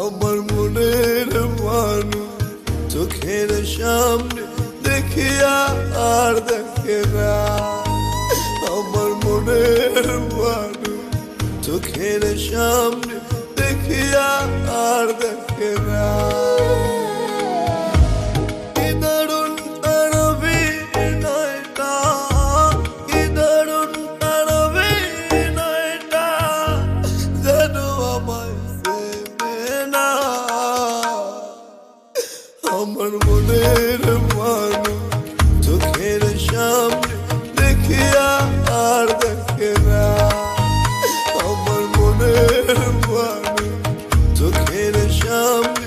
আমার মনের মানুষ চোখের সামনে দেখিয়া আর দেখে না। আমার মনের মানুষ চোখের সামনে দেখিয়া আর দেখে না। কি দারুণ তার অভিনয়টা, কি দারুণ তার অভিনয়টা, যেন আমায় চেনে না। আমার মনের মানুষ চোখের সামনে দেখিয়া আর দেখে না। আমার মনের মানুষ চোখের সামনে